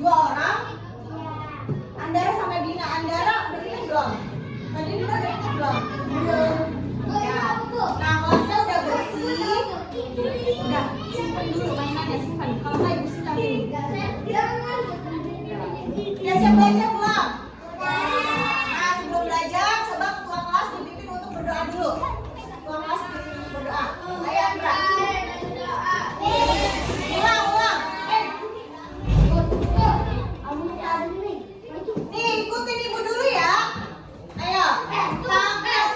Dua orang? Andara sama Dina. Andara udah ingat belum? Tadi Dina udah ingat belum? Belum. Nah, kelasnya udah bersih. Udah, simpan dulu mainannya, simpan. Kalau nggak ibu simpan dulu. Udah siap belajar belum? Nah, sebelum belajar, coba ketua kelas dipimpin untuk berdoa dulu. Ketua kelas dipimpin untuk berdoa. Ayo, Andra. Ulang. Nih, ikutin ibu dulu ya. Ayo, tangan ke atas.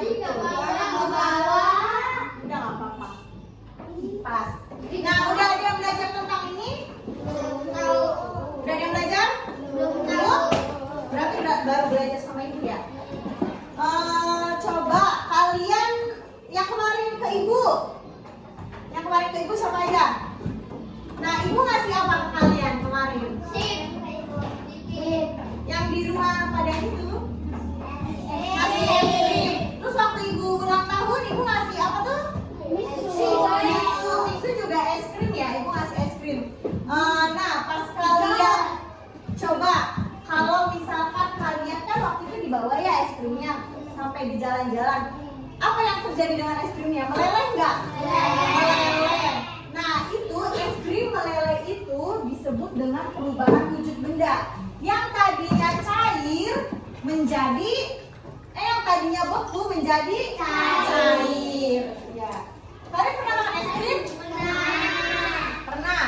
Udah nggak apa-apa. Pas. Nah, udah ada yang belajar tentang ini? Udah ada yang belajar? Belum? Berarti baru belajar sama ibu ya? Coba kalian yang kemarin ke ibu. Yang kemarin ke ibu siapa aja? Nah, ibu ngasih apa ke kalian kemarin? Yang di rumah pada itu? Ngasih es krim. Terus waktu ibu ulang tahun, ibu ngasih apa tuh? Itu juga es krim ya, ibu ngasih es krim. Nah, pas kalian coba, kalau misalkan kalian kan waktu itu dibawa ya es krimnya sampai di jalan-jalan, apa yang terjadi dengan es krimnya? Meleleh nggak? Meleleh. Nah, itu es krim meleleh itu disebut dengan perubahan wujud benda. Yang tadinya cair menjadi yang tadinya beku menjadi cair. Ya. Kalian pernah makan es krim? Pernah.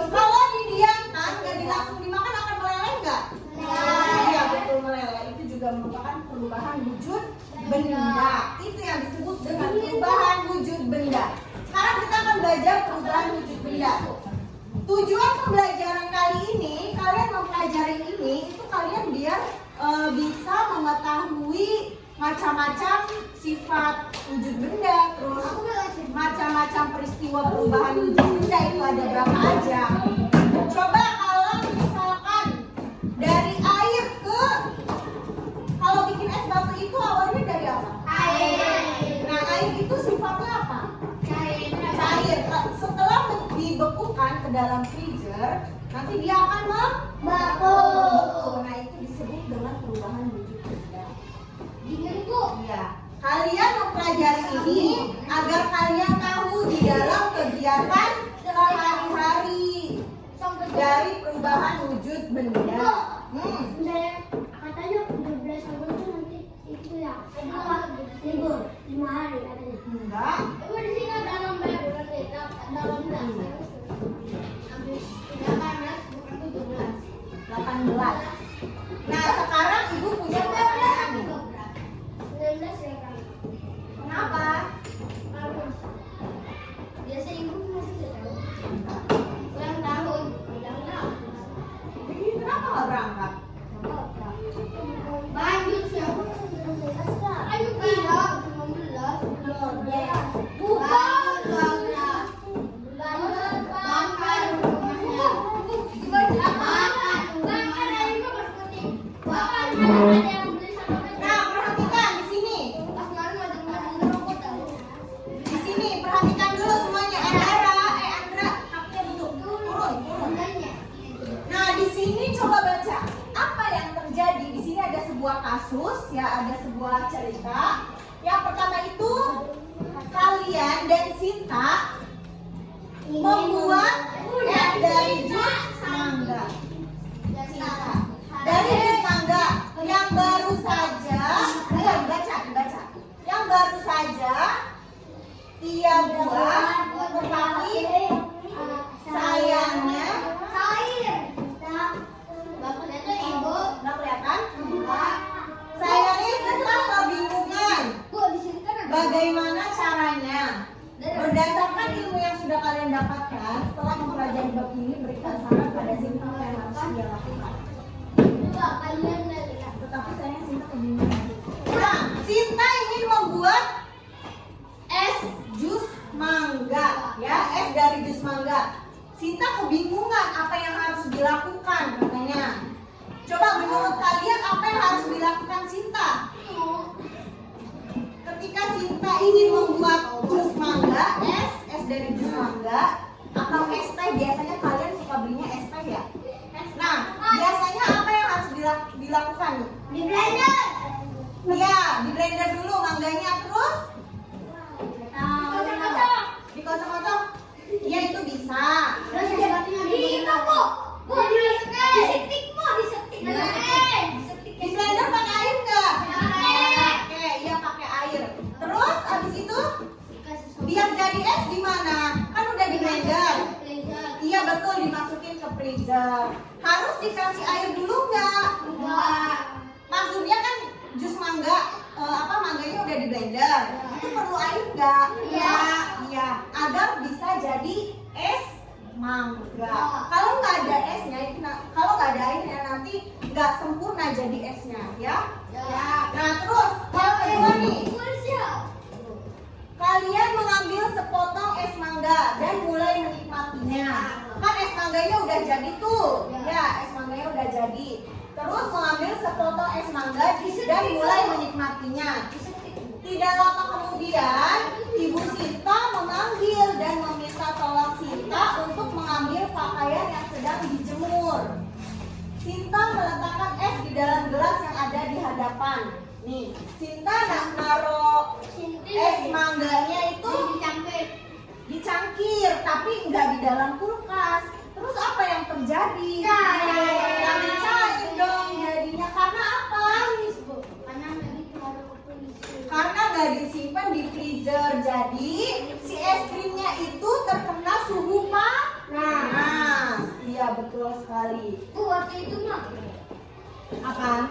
Kalau didiamkan, nggak langsung dimakan, akan meleleh nggak? Iya, betul, meleleh. Itu juga merupakan perubahan wujud benda. Itu yang disebut dengan perubahan wujud benda. Sekarang kita akan belajar perubahan wujud benda. Tujuan pembelajaran kali ini, kalian mempelajari ini, itu kalian biar bisa mengetahui macam-macam sifat wujud benda, terus macam-macam peristiwa perubahan wujud benda itu ada berapa aja. Coba kalau misalkan dari air ke, kalau bikin es batu itu awalnya dari apa? Air. Nah, air itu sifatnya apa? Cair. Setelah dibekukan ke dalam freezer, nanti dia akan membeku. Nah, itu disebut dengan perubahan wujud benda. Dingin, Bu. Iya. Kalian mempelajari ini agar kalian tahu di dalam kegiatan sehari-hari dari perubahan wujud benda. Katanya 12 Agustus nanti itu ya. Libur 5 hari katanya. Enggak. Ibu di sini ada nomor berarti dalam belas. Habis 18 bukan 17. 18. Nah, sekarang ibu punya pertanyaan nih. 19 ya kan. Kenapa? Biasa ibu masih tahu. Ulang tahun. Jadi kenapa nggak berangkat? Lanjut siapa? Ayo tidak 19. Bukan 12. Nah, perhatikan di sini. Di sini perhatikan dulu semuanya. Andra, haknya duduk. Turun. Nah, di sini coba baca. Apa yang terjadi? Di sini ada sebuah kasus, ya, ada sebuah cerita. Yang pertama itu kalian dan Sinta membuat es dari jus mangga. Sinta. Dari jus mangga yang baru saja, dibaca. Yang baru saja Tia buat, tetapi sayangnya nggak kelihatan. Sayangnya Sinta kebingungan bagaimana caranya. Berdasarkan ilmu yang sudah kalian dapatkan setelah mempelajari bab ini, berikan saran pada Sinta apa yang harus dia lakukan. Tetapi sayangnya Sinta kebingungan. Nah, Sinta ingin membuat es jus mangga, ya, es dari jus mangga. Sinta kebingungan apa yang harus dilakukan katanya. Coba menurut kalian apa yang harus dilakukan Sinta? Ketika Sinta ingin membuat jus mangga, es dari jus mangga atau es teh, biasanya kalian suka belinya es teh ya. Nah, biasanya apa yang harus dilakukan? Di blender. Iya, di blender dulu mangganya, terus dikocok-kocok. Iya, itu bisa. Terus diikat, Bu. Disetik, Bu, disetik. Di blender pakai air nggak? Pakai, iya pakai air. Terus abis itu biar jadi es gimana? Kan udah di blender. Iya betul, dimasukin ke freezer. Harus dikasih air dulu nggak? Maksudnya kan jus mangga mangganya udah di blender. Itu perlu air nggak? Iya. Iya. Agar bisa jadi es mangga. Kalau nggak ada esnya, kalau nggak ada airnya nanti nggak sempurna jadi esnya, ya. Nah terus yang kedua nih, kalian mengambil sepotong es mangga dan mulai menikmatinya. Kan es mangganya udah jadi tuh, ya es mangganya udah jadi. Terus mengambil sepotong es mangga dan mulai menikmatinya. Tidak lama kemudian, Ibu Sinta memanggil dan meminta tolong Sinta untuk mengambil pakaian yang sedang dijemur. Sinta meletakkan es di dalam gelas yang ada di hadapan. Nih, Sinta naruh es mangganya itu dicangkir, tapi nggak di dalam kulkas. Terus apa yang terjadi? Yang cair dong jadinya. Karena apa? Karena nggak disimpan di freezer. Jadi si es krimnya itu terkena suhu panas. Iya betul sekali. Waktu itu mah Apa?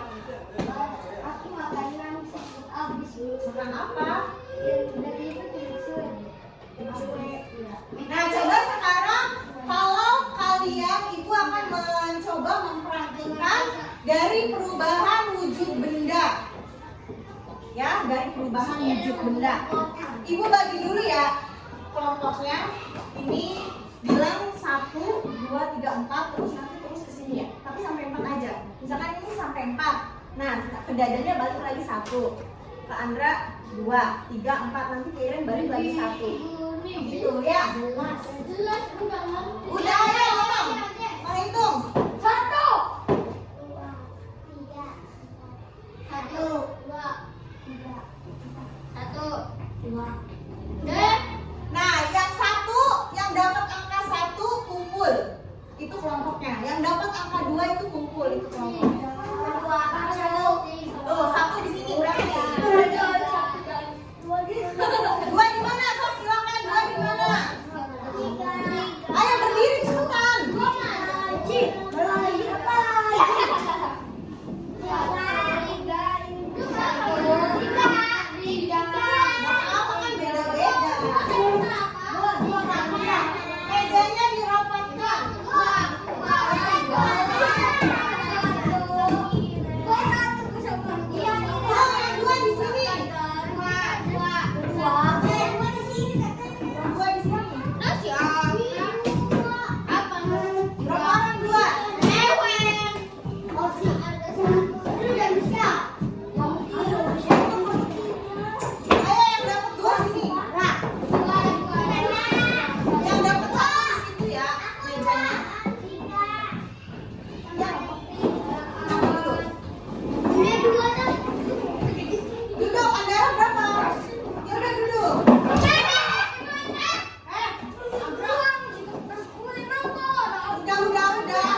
aku makanan habis. Makan apa? Dari itu Nah coba sekarang kalau kalian ibu akan mencoba memperhatikan dari perubahan wujud benda. Ya, dari perubahan wujud benda. Ibu bagi dulu ya kelompoknya. Ini bilang 1, 2, 3, 4 terus nanti terus ke sini ya. Tapi sampai 4 aja. Misalkan ini sampai 4. Nah, ke dadanya balik lagi 1. Ke Andra 2, 3, 4 nanti ke Iren balik lagi 1. Gitu ya. Jelas Udah ayo ngomong. Mau hitung. 1. Nah, yang 1 yang dapat angka 1 kumpul. Itu kelompoknya. Yang dapat angka 2 itu kumpul, itu kelompoknya. Tuh, 1 di sini berapa nih? 2 di mana? Sok silakan 2 di mana? Ayo berdiri cepetan. Apa kan beda-beda. Mejanya dirapatkan. Yang 2 di sini. Yang 2 di sini. Berapa orang 2? Ayo yang dapat 2 sini. Yang dapat 1 di situ ya mejanya. Yang apa dulu? Duduk, Andara berapa? Ya udah duduk. Udah.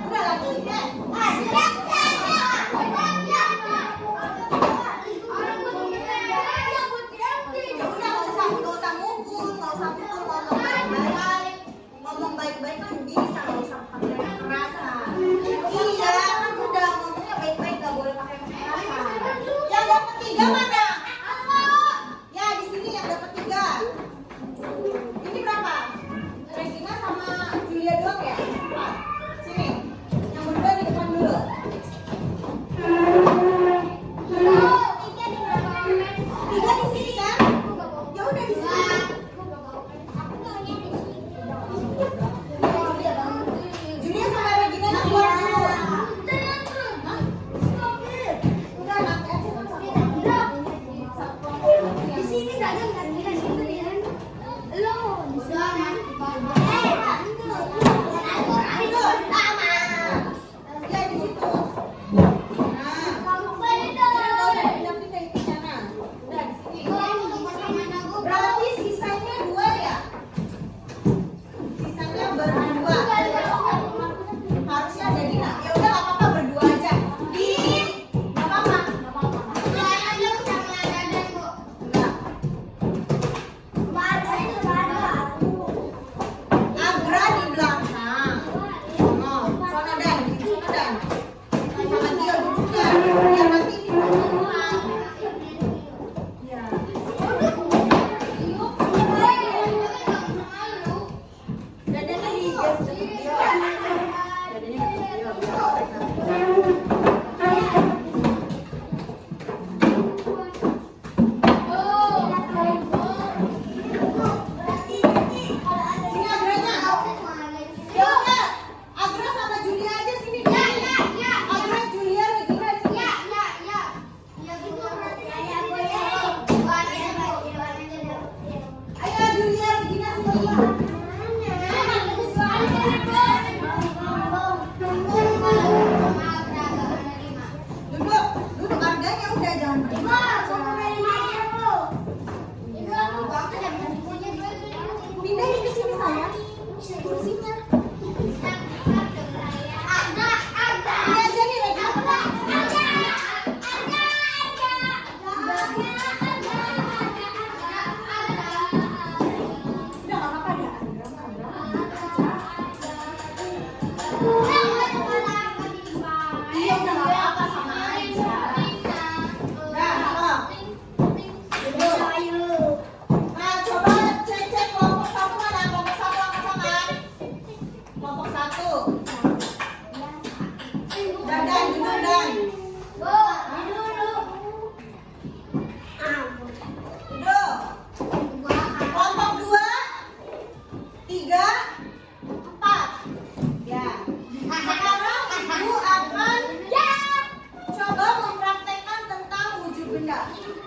Udah lagi deh. Ya udah nggak usah mukul, ngomong baik-baik kan bisa, nggak usah pakai kekerasan. Iya, kan udah ngomongnya baik-baik, nggak boleh pakai kekerasan. Yang dapat 3 mana? Ya di sini yang dapat 3. Ini berapa? Regina sama Julia doang ya? 4. Sini. Yang berdua di depan dulu. 3 di sini kan? Ya udah di sini. Julia sama Regina yang keluar dulu. Udah nanti aja kan satu. Di sini nggak ada Ya di situ. Nah, jangan pindah-pindah itu sana. Udah di sini. Berarti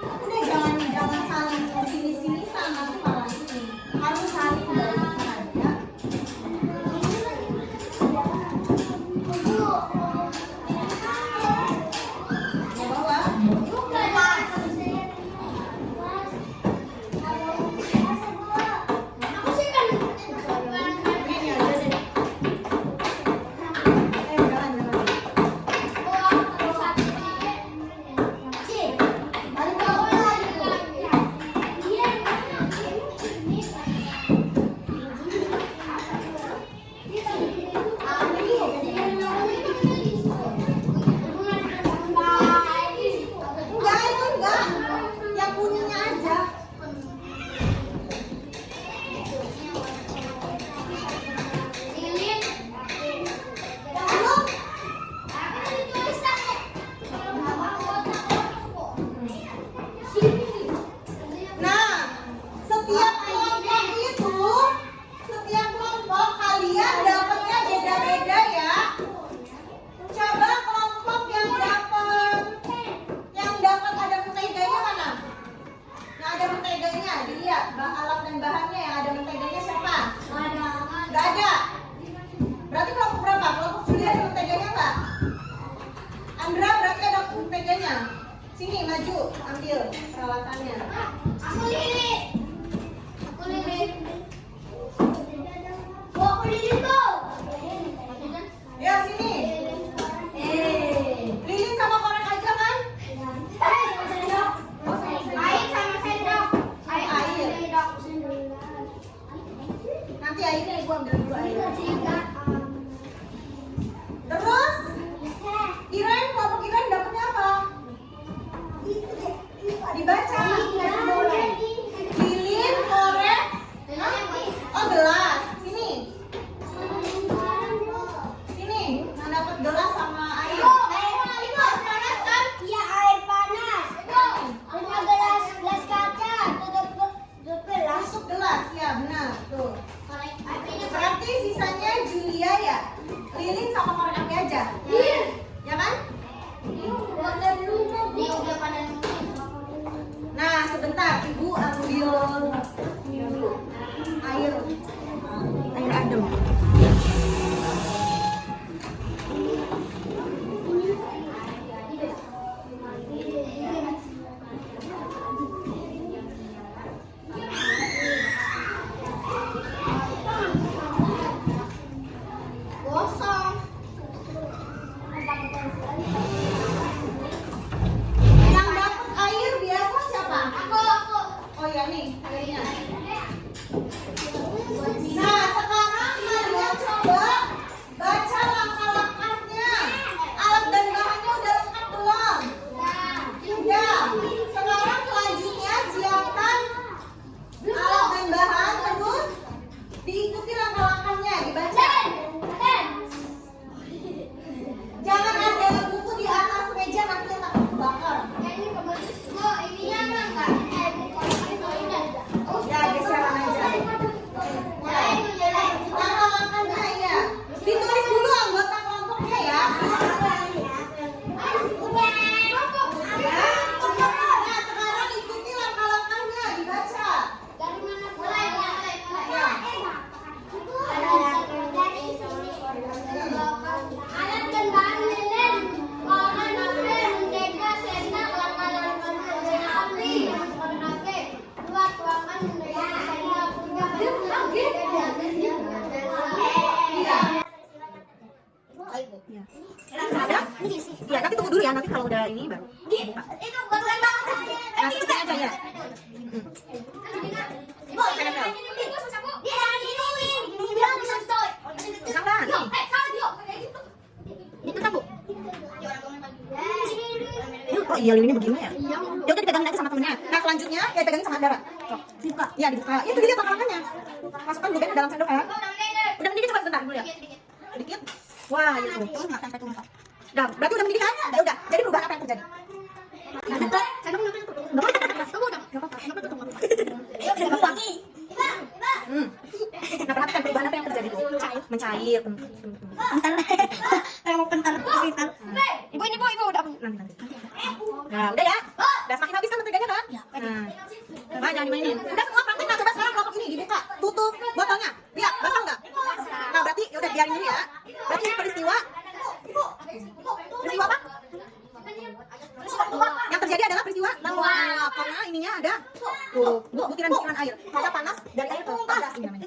Udah jangan saling sini sama tuh malah ini. Harus saling balikan ya. Mau bawa? Ini aja deh. Jangan. Enggak, itu enggak. Yang kuningnya aja. Belum. Nah, setiap kelompok kalian dapatnya beda-beda ya. Coba kelompok yang dapat ada menteganya mana? Yang ada menteganya, dilihat alat dan bahannya yang ada menteganya siapa? Nggak ada. Berarti kelompok berapa? Kelompok Julia ada menteganya nggak? Andra berarti ada menteganya. Sini maju, ambil peralatannya. Aku lilit. Ya sini. Lilin sama korek aja kan? Air sama sendok. Air. Nanti airnya ibu ambil dulu air. Terus Iren, kelompok Iren dapatnya apa? Dibaca. Lilin, korek, oh gelas. Sini. Sini. Yang dapat gelas sama air. Masuk gelas, ya benar. Tuh. Berarti sisanya Julia ya. Lilin sama korek api aja. Ya kan? Nah, sebentar, Ibu ambil air adem. Gosong. Yang dapat air biasa siapa? Oh ya nih, airnya. Nah, sekarang kalian coba baca langkah-langkahnya. Alat dan bahannya udah lengkap belum? Udah. Sekarang selanjutnya siapkan alat dan bahan, terus diikuti langkah-langkahnya, dibaca. Jangan ada buku di atas meja, nanti takut kebakar. Ya, geseran aja. Langkah-langkahnya ya. Ditulis dulu anggota kelompoknya ya. Ya. Nah, sekarang ikuti langkah-langkahnya, dibaca. Ya. Alat dan bahan lilin, warna nasir, mentega, sendok, langkah-langkah api, warnake, dua tuangan mentega, sendok, Iya, tapi tunggu dulu ya, nanti kalau udah ini baru buka. itu bukan banget. Nah, seperti aja ya. Itu kan, Bu? Oh iya, lilinnya begini ya. Ya udah dipegangin aja sama temennya. Nah, selanjutnya ya dipegangin sama Andara. Dibuka. Iya, dibuka. Itu dilihat langkah-langkahnya. Masukkan blueberry ke dalam sendok ya. Udah mendidih, coba sebentar dulu ya. Sedikit. Wah, itu. Udah, berarti udah mendidih kan? Udah. Jadi perubahan apa yang terjadi? Nah, perhatikan perubahan apa yang terjadi tuh? Mencair. Kental. Ibu udah nanti. Nah, udah ya. Udah semakin habis kan menteganya kan? Nah, coba jangan dimainin. Udah semua praktek. Nah, coba sekarang kelompok ini dibuka, tutup botolnya. Lihat, basah nggak? Nah, berarti ya udah biarin dulu ya. Berarti peristiwa apa? Yang terjadi adalah peristiwa menguap karena ininya ada tuh butiran-butiran air. Maka panas dari air ke gas ini namanya.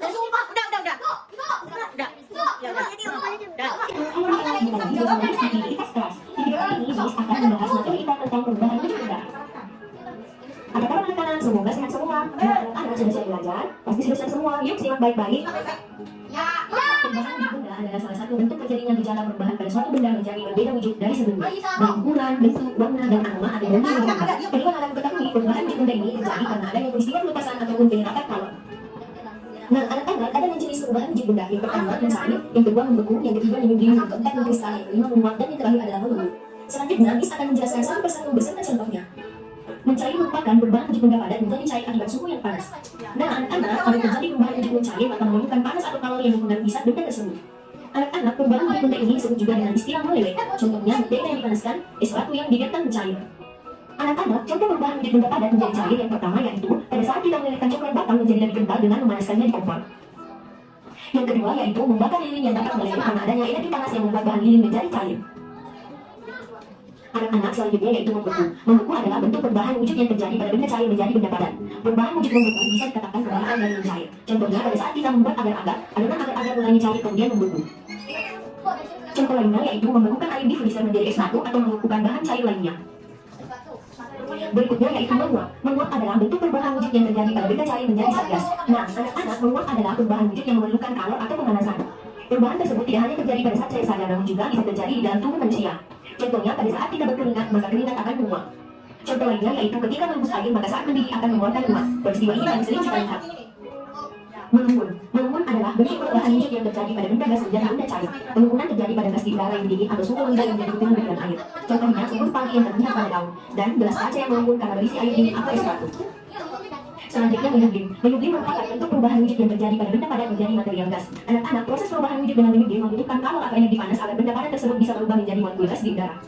Udah. Ya udah. Apa kabar anak-anak? Semoga sehat semua. Anak-anak sudah siap belajar? Pasti sudah siap semua. Yuk simak baik-baik. Perubahan wujud benda adalah salah satu bentuk terjadinya gejala perubahan pada suatu benda menjadi berbeda wujud dari sebelumnya. Baik ukuran, bentuk, warna, dan aroma ada yang berbeda. Kedua anak ketahui perubahan wujud benda ini terjadi karena adanya peristiwa lepasan ataupun penyerapan kalor. Nah, anak-anak ada 6 jenis perubahan wujud benda. Yang pertama mencair, yang kedua membeku, yang ketiga menyublim, yang keempat mengkristal, yang kelima menguap, dan yang terakhir adalah melembut. Selanjutnya, Miss akan menjelaskan satu persatu beserta contohnya. Mencair merupakan perubahan wujud benda padat menjadi cair akibat suhu yang panas. Nah, anak-anak, kalau terjadi perubahan wujud mencair maka memerlukan panas atau kalori yang mempengaruhi zat benda tersebut. Anak-anak, perubahan wujud benda ini disebut juga dengan istilah meleleh. Contohnya, benda yang dipanaskan, sesuatu yang dibiarkan mencair. Anak-anak, contoh perubahan wujud benda padat menjadi cair yang pertama yaitu pada saat kita melelehkan coklat batang menjadi lebih kental dengan memanaskannya di kompor. Yang kedua yaitu membakar lilin yang dapat meleleh karena adanya energi panas yang membuat bahan lilin menjadi cair. Anak-anak, selanjutnya yaitu membeku. Membeku adalah bentuk perubahan wujud yang terjadi pada benda cair menjadi benda padat. Perubahan wujud membeku bisa dikatakan permulaan dan mencair. Contohnya pada saat kita membuat agar-agar, adonan agar-agar mulai cair kemudian membeku. Contoh lainnya yaitu membekukan air di freezer menjadi es batu atau membekukan bahan cair lainnya. Berikutnya yaitu menguap. Menguap adalah bentuk perubahan wujud yang terjadi pada benda cair menjadi zat gas. Nah, anak-anak, menguap adalah perubahan wujud yang memerlukan kalor atau pemanasan. Perubahan tersebut tidak hanya terjadi pada saat cair saja, namun juga bisa terjadi di dalam tubuh manusia. Contohnya pada saat kita berkeringat, maka keringat akan menguap. Contoh lainnya yaitu ketika merebus air, maka saat mendidih akan mengeluarkan uap. Peristiwa ini paling sering kita lihat. Mengembun. Mengembun adalah bentuk perubahan wujud yang terjadi pada benda gas menjadi benda cair. Pengembunan terjadi pada gas di udara yang dingin atau suhu rendah yang menjadi butiran butiran air. Contohnya embun pagi yang terlihat pada daun dan gelas kaca yang mengembun karena berisi air dingin atau es batu. Selanjutnya menyublim. Menyublim merupakan bentuk perubahan wujud yang terjadi pada benda padat menjadi material gas. Anak-anak, proses perubahan wujud dengan menyublim membutuhkan kalor atau energi panas agar benda padat tersebut bisa berubah menjadi molekul gas di udara.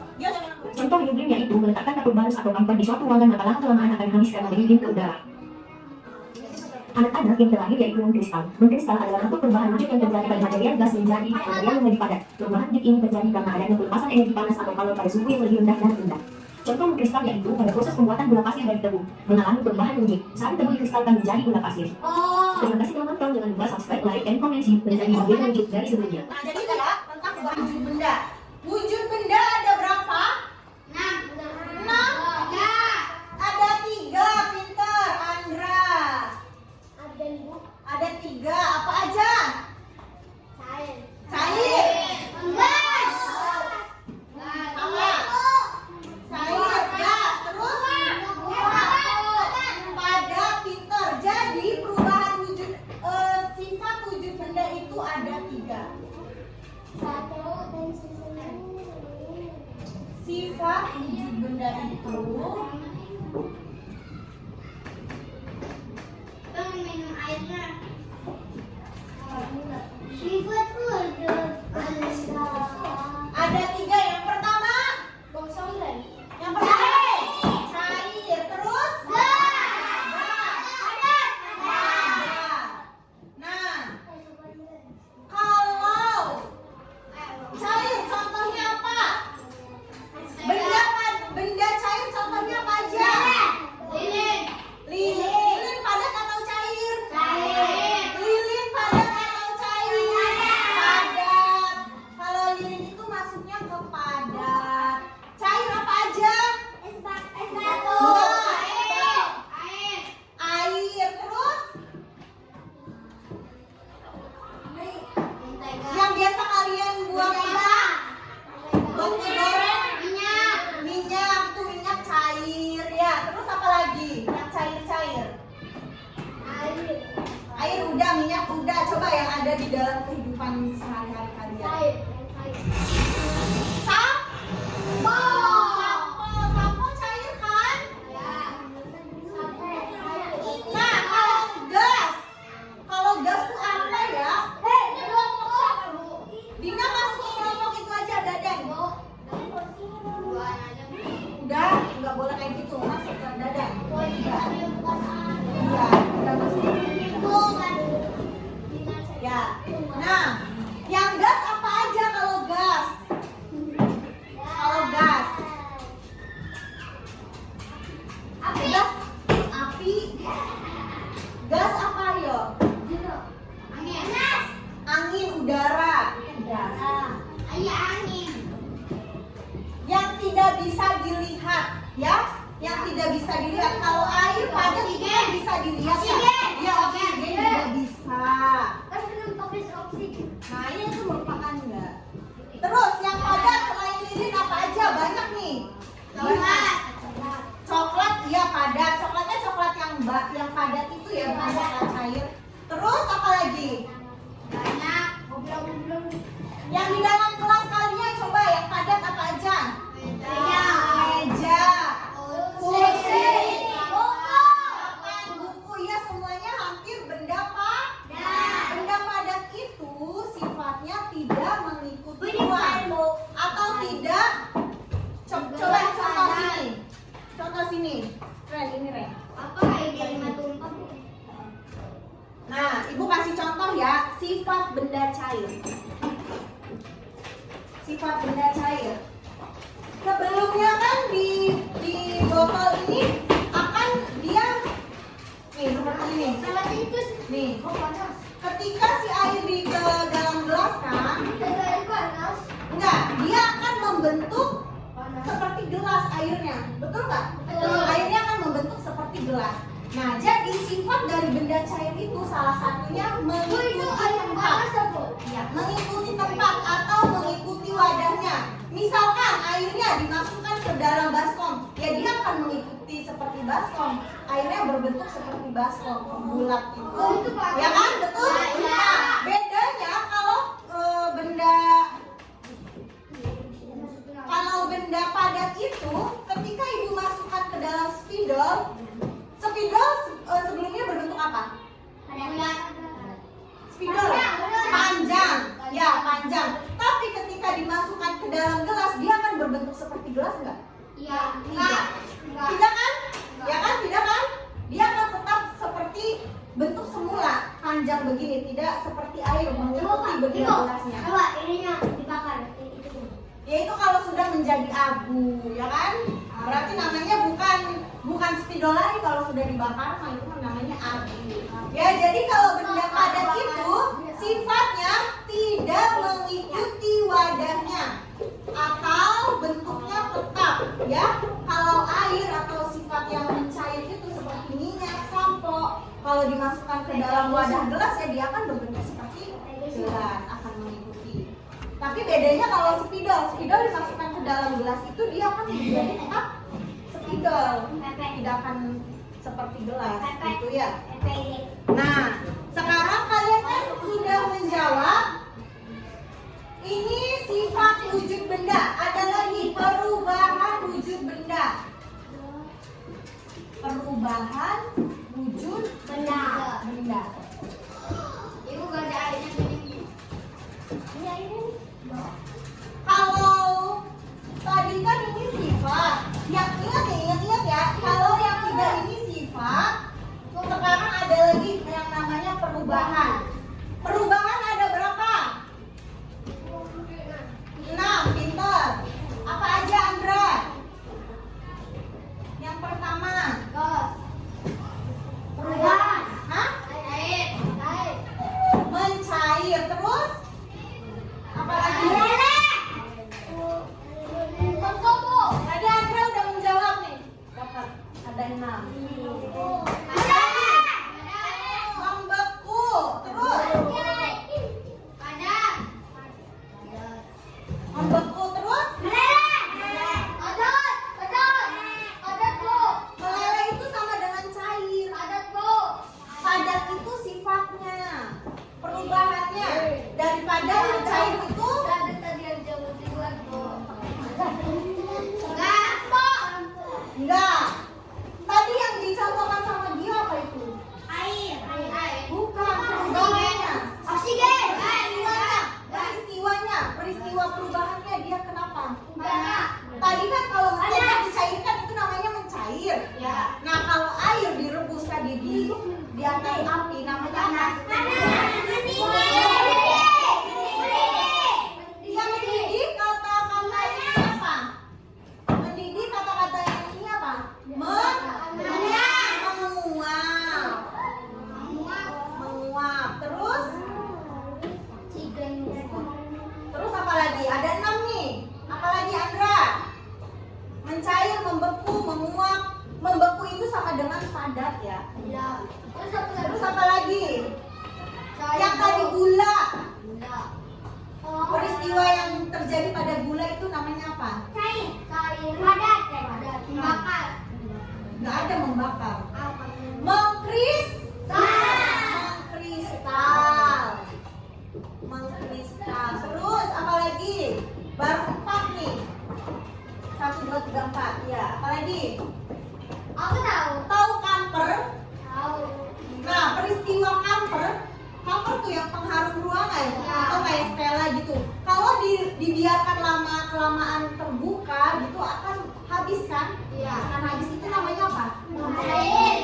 Contoh menyublim yaitu meletakkan tabur barus atau kampak di suatu ruangan maka lama-kelamaan akan habis karena menyublim ke udara. Anak-anak, yang terakhir yaitu mengkristal. Mengkristal adalah bentuk perubahan wujud yang terjadi pada material gas menjadi material yang lebih padat. Perubahan wujud ini terjadi karena adanya pelepasan energi panas atau kalor pada suhu yang lebih rendah dan rendah. Contoh mengkristal yaitu pada proses pembuatan gula pasir dari tebu mengalami perubahan wujud saat tebu dikristalkan menjadi gula pasir. Terima kasih telah menonton, jangan lupa subscribe, like, dan komen menjadi berbeda wujud dari sebelumnya. Nah, jadi ya tentang perubahan wujud benda. Wujud benda ada berapa? 6. Ada 3, pintar Andra. Ada 3, apa aja? Cair. Gas. Sama. Cair, gas, terus padat, pintar. Jadi perubahan wujud sifat wujud benda itu ada 3. Sifat wujud benda itu ada 3. Yang pertama cair, terus nah, kalau cair contohnya apa? Benda cair contohnya apa aja? Lilin padat atau cair? Lilin padat atau cair? Padat. Kalau lilin itu masuknya ke padat. Cair apa aja? Air, terus yang biasa kalian buang apa? Buat digoreng? Minyak, itu minyak cair ya. Terus apa lagi? Yang cair-cair. Air udah, minyak udah. Coba yang ada di dalam kehidupan sehari-hari kalian. Sampo cair kan? Nah, kalau gas tuh apa ya? Dina masuk ke kelompok itu aja, Dadan. Udah, nggak boleh kayak gitu, masuk ke Dadan. dilihat ya? Oksigen. Iya, oksigen juga bisa. Kan belum habis oksigen. Nah, ini tuh merupakan enggak. Terus yang padat selain lilin apa aja? Banyak nih. Coklat. Coklat, iya padat. Coklatnya coklat yang padat itu ya, bukan coklat cair. Terus apa lagi? Banyak. Belum. Yang di dalam kelas kalian coba yang padat apa aja? Meja, kursi, papan, buku, ya semuanya hampir benda padat. Benda padat itu sifatnya tidak mengikuti waktu atau tidak. Coba contoh sini. Contoh sini. Ren, ini Ren. Apa ide 5 Nah, Ibu kasih contoh ya, sifat benda cair. Sifat benda cair. Sebelumnya kan di botol ini akan dia nih seperti ini. Salah itu. Nih, Oh, panas. ketika si air di ke dalam gelas kan, Dari panas. enggak, dia akan membentuk Panas. seperti gelas airnya. Betul nggak? Betul. Airnya akan membentuk seperti gelas. Nah, jadi sifat dari benda cair itu salah satunya mengikuti tempat. Ya, mengikuti tempat atau mengikuti wadahnya. Misalkan airnya dimasukkan ke dalam baskom, ya dia akan mengikuti seperti baskom. Airnya berbentuk seperti baskom, bulat itu. Oh, itu Pak. Ya kan, betul? Iya. Nah, bedanya kalau benda padat itu, ketika ibu masukkan ke dalam spidol sebelumnya berbentuk apa? Spidol panjang, ya panjang. Tapi ketika dimasukkan ke dalam gelas, dia akan berbentuk seperti gelas enggak? Iya. Tidak kan? Ya kan? Tidak kan? Dia akan tetap seperti bentuk semula, panjang begini, tidak seperti air mengikuti bentuk gelasnya. Coba ininya dibakar. Yaitu kalau sudah menjadi abu, ya kan? Berarti namanya bukan spidol lagi kalau sudah dibakar, nah itu namanya abu. Ya, jadi kalau benda padat itu sifatnya tidak mengikuti wadahnya atau bentuknya tetap, ya. Kalau air atau sifat yang mencair itu seperti minyak, sampo, kalau dimasukkan ke dalam wadah gelas ya dia akan berbentuk seperti gelas, akan mengikuti. Tapi bedanya kalau spidol dimasukkan ke dalam gelas itu dia akan menjadi tetap spidol, tidak akan seperti gelas, gitu ya. Nah, sekarang kalian kan sudah menjawab. Ini sifat wujud benda. Ada lagi perubahan wujud benda. Perubahan wujud benda. Ibu gak ada airnya begini. Ini airnya nih. Kalau tadi kan ini sifat. Yang ingat ya. Kalau yang tiga ini sifat. Sekarang ada lagi yang namanya perubahan. Perubahan ada berapa? 6, pinter. Apa aja Andra? Yang pertama, perubahan. Hah? Air. Mencair. Terus? Apa lagi? Tadi Andra udah menjawab nih. Dapat. Ada 6. Membeku. Terus? Membeku terus? Meleleh itu sama dengan cair. Padat itu sifatnya. Perubahannya dari padat ke cair itu enggak. Tadi yang dicontohkan sama dia apa itu? Bukan, perubahannya. Peristiwa perubahannya dia kenapa? Tadi kan kalau mencair dicairkan itu namanya mencair. Nah, kalau air direbus tadi di atas api namanya apa? Dia mendidih, kata-kata ini apa? Mendidih, kata-kata ini apa? Menguap. Terus apa lagi? Ada 6 nih. Apa lagi Andra? Mencair, membeku, menguap. Membeku itu sama dengan padat ya. Yang tadi gula. Peristiwa yang terjadi pada gula itu namanya apa? Cair. Padat. Bakar. Nggak ada membakar. Apa? Mengkristal. Terus apa lagi? Baru 4 nih. 1, 2, 3, 4. Ya, apa lagi? Aku tahu. Tahu kamper? Tahu. Nah, peristiwa kamper tuh yang pengharum ruangan atau kayak Stella gitu. Kalau dibiarkan lama-kelamaan terbuka gitu akan habis kan? Iya. Akan habis, itu namanya apa? Cair.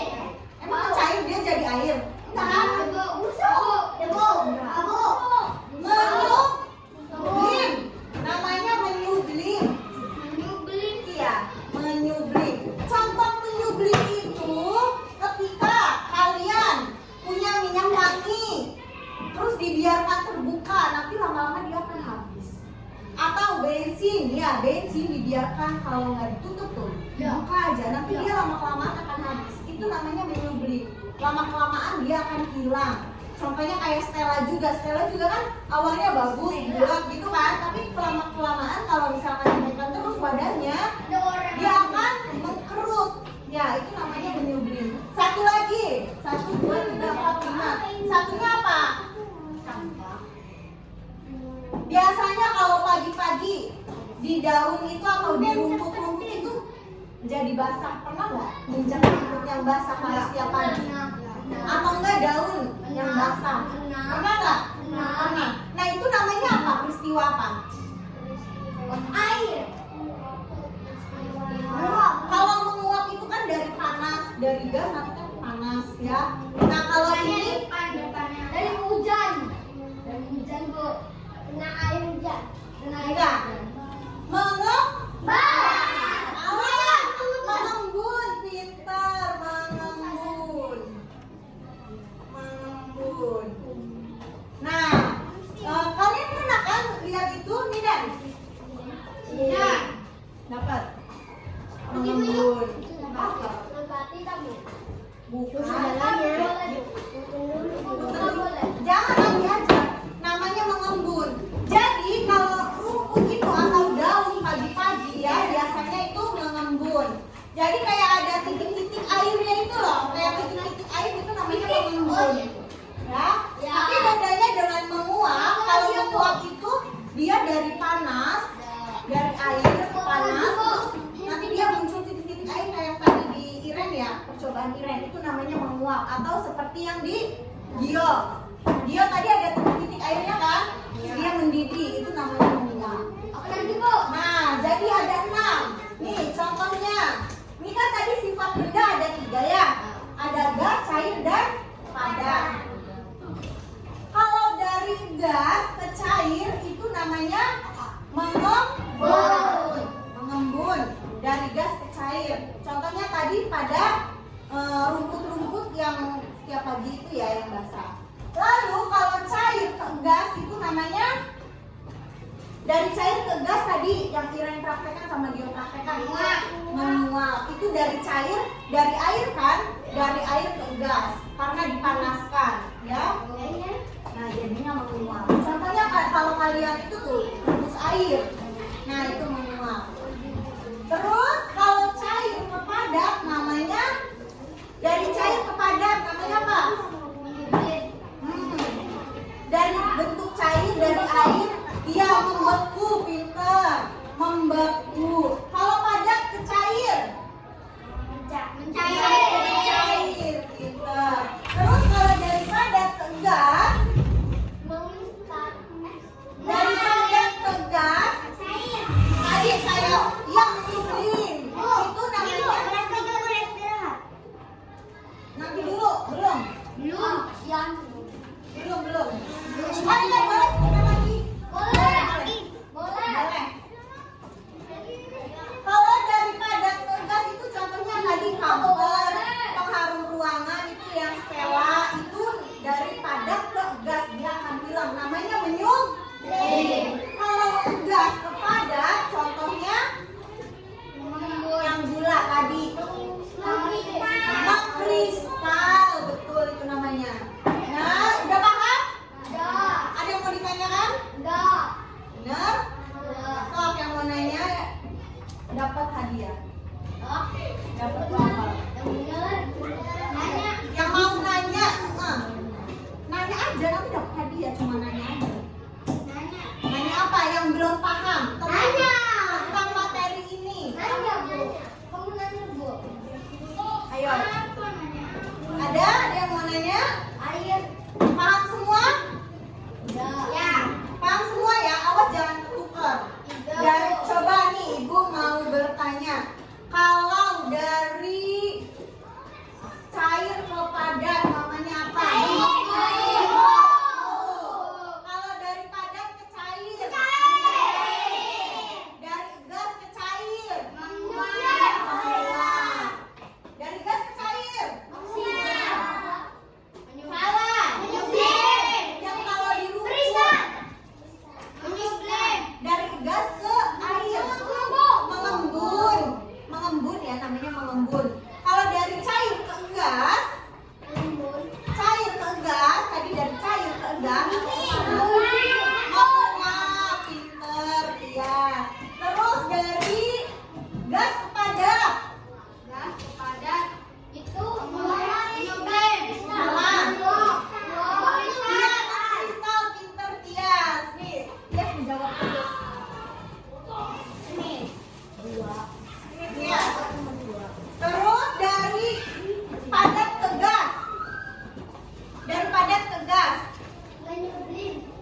Emang cair dia jadi air? Enggak kan? Menyublim. Namanya menyublim. Iya, menyublim. Contoh menyublim itu ketika kalian punya minyak wangi, terus dibiarkan terbuka, nanti lama-lama dia akan habis. Atau bensin, ya bensin dibiarkan kalau nggak ditutup tuh, dibuka aja, nanti dia lama-kelamaan akan habis. Itu namanya menyublim. Lama-kelamaan dia akan hilang. Contohnya kayak Stella juga kan awalnya bagus, bulat gitu kan, tapi lama-kelamaan kalau misalkan dimakan terus wadahnya, dia akan mengkerut. Ya, itu namanya menyublim. Satu lagi, 1, 2, 3, 4, 5. Satunya apa? Biasanya kalau pagi-pagi di daun itu atau di rumput-rumput itu jadi basah. Pernah nggak menginjak rumput yang basah pada setiap pagi? Atau enggak daun yang basah? Pernah nggak? Pernah. Nah, itu namanya apa? Peristiwa apa? Air. Kalau menguap itu kan dari panas, dari gas nanti kan panas ya. Nah, kalau ini Dari hujan. Bu. Kena air hujan. enggak. Mengembun, pintar, mengembun. Nah, kalian pernah kan lihat itu nih Dan? Iya. Dapat. Mengembun. Bukan. Jangan lagi aja. Namanya mengembun. Jadi kalau rumput itu atau daun pagi-pagi ya biasanya itu mengembun. Jadi kayak ada titik-titik airnya itu loh. Kayak titik-titik air itu namanya mengembun. Ya. Tapi bedanya dengan menguap. Kalau menguap itu dia dari panas, dari air panas, terus nanti dia muncul titik-titik air kayak tadi di Iren ya, percobaan Iren itu namanya menguap. Atau seperti yang di Gio tadi ada titik-titik airnya kan, dia mendidih, itu namanya menguap. Nah, jadi ada 6. Nih contohnya, ini kan tadi sifat benda ada 3 ya, ada gas, cair, dan padat. Kalau dari gas ke cair itu namanya mengembun. Dari gas ke cair. Contohnya tadi pada rumput-rumput yang setiap pagi itu ya yang basah. Lalu kalau cair ke gas itu namanya dari cair ke gas tadi yang Iren praktekkan sama Dio praktekkan menguap. Itu dari cair, dari air kan, dari air ke gas karena dipanaskan ya. Nah jadinya menguap. Contohnya kalau kalian itu tuh rebus air, nah itu menguap. Terus kalau cair ke padat namanya, dari cair ke padat namanya apa? Dari bentuk cair dari air dia membeku, pintar, membeku. Kalau padat ke cair, mencair, pintar. Terus kalau dari padat ke gas, dari padat ke gas, tadi saya yang menyublim itu namanya. Nanti dulu, belum. Boleh sebentar lagi. Boleh. Kalau dari padat ke gas itu contohnya tadi kamper, pengharum ruangan itu yang Stella itu dari padat ke gas dia akan hilang. Namanya menyublim. Kalau gas ke padat contohnya yang gula tadi. Mengkristal, betul itu namanya. Nah, udah paham? bendanya Air. paham semua? Ya. Paham semua ya, awas jangan ketukar. Dan coba nih ibu mau bertanya, kalau dari cair ke padat namanya apa? Air. Kalau dari padat ke cair, dari gas ke cair, dari gas ke cair. Salah. Yang kalau di rumah dari gas ke air mengembun ya, namanya mengembun. Kalau dari cair ke gas tadi dari cair ke gas menguap, pinter ya. Terus dari gas ke padat kristal, pinter Tias. Nih Tias menjawab terus. Iya. Terus dari padat ke gas.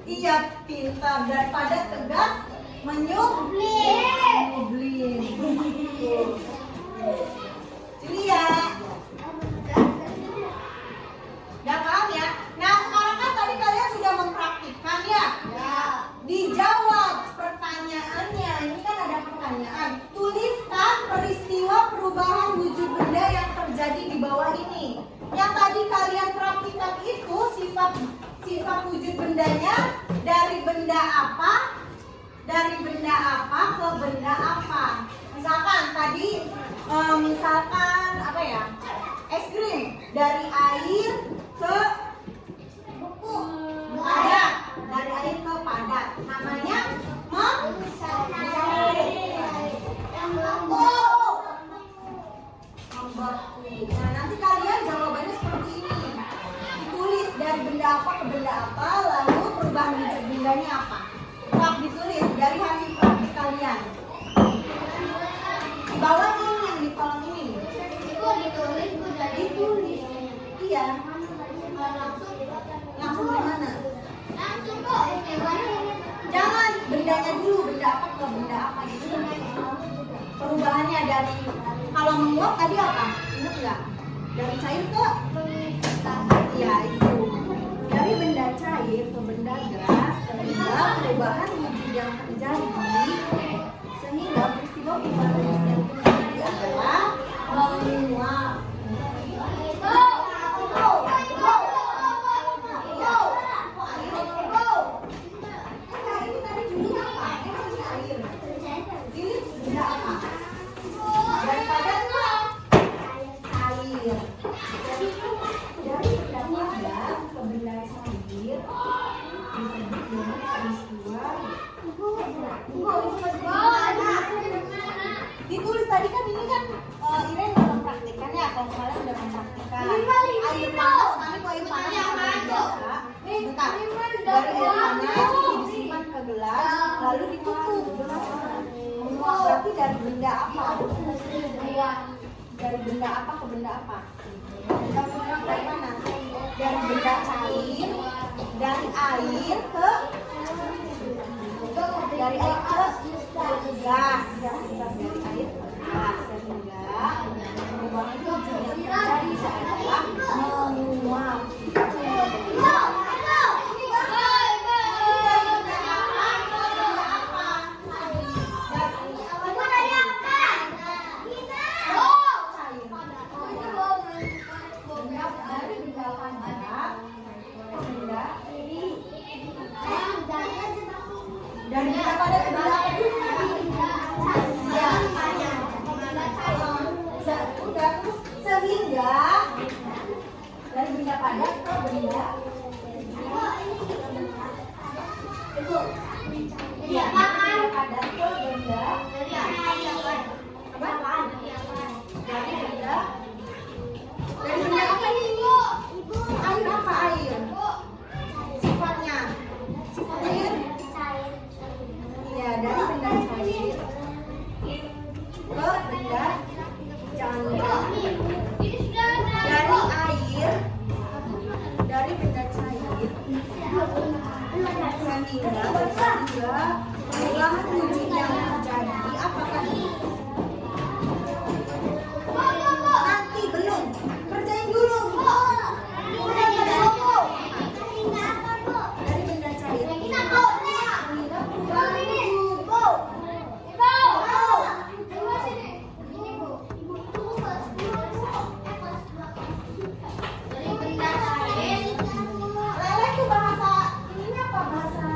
Iya, pintar. Dari padat ke gas menyublin. Julia. Udah paham ya? Nah, sekarang kan tadi kalian sudah mempraktikkan ya? Dijawab pertanyaannya. Ini kan ada pertanyaan. Tuliskan peristiwa perubahan wujud benda yang terjadi di bawah ini. Yang tadi kalian praktikkan itu sifat wujud bendanya dari benda apa ke benda apa. Misalkan tadi apa ya? Es krim dari air ke padat, dari air ke padat. Namanya Nah, nanti kalian jawabannya seperti ini. Ditulis dari benda apa ke benda apa, lalu perubahan wujud bendanya apa. Tetap ditulis dari hasil praktik kalian. Di bawah ini yang di kolom ini. Ditulis. Iya. Langsung di mana? Jangan bendanya dulu, benda apa ke benda apa gitu. Perubahannya dari kalau menguap tadi apa? Ingat nggak? Dari cair ke? Iya itu. Dari benda cair ke benda gas sehingga perubahan wujud yang terjadi sehingga peristiwa perubahan wujud yang terjadi adalah menguap. Ditulis tadi kan ini kan Iren udah mempraktikkan ya, kalau kalian udah mempraktikkan air panas, nanti air panas yang biasa bentar, dari air panas itu disimpan ke gelas lalu ditutup menguap. Berarti dari benda apa? Dari benda apa ke benda apa? Kita mulai dari mana? Dari benda cair, dari air ke gas, dari air ke gas sehingga perubahan wujud yang terjadi adalah menguap. Dari benda padat ke benda apa dulu? Sehingga dari benda padat ke benda padat ke benda dari benda apa ini? Air apa air? Sifatnya air. Iya, dari benda cair ke benda jangkau. Dari air sehingga perubahan wujud yang terjadi apakah nanti belum kerjain dulu dari benda cair lele itu bahasa ini apa bahasa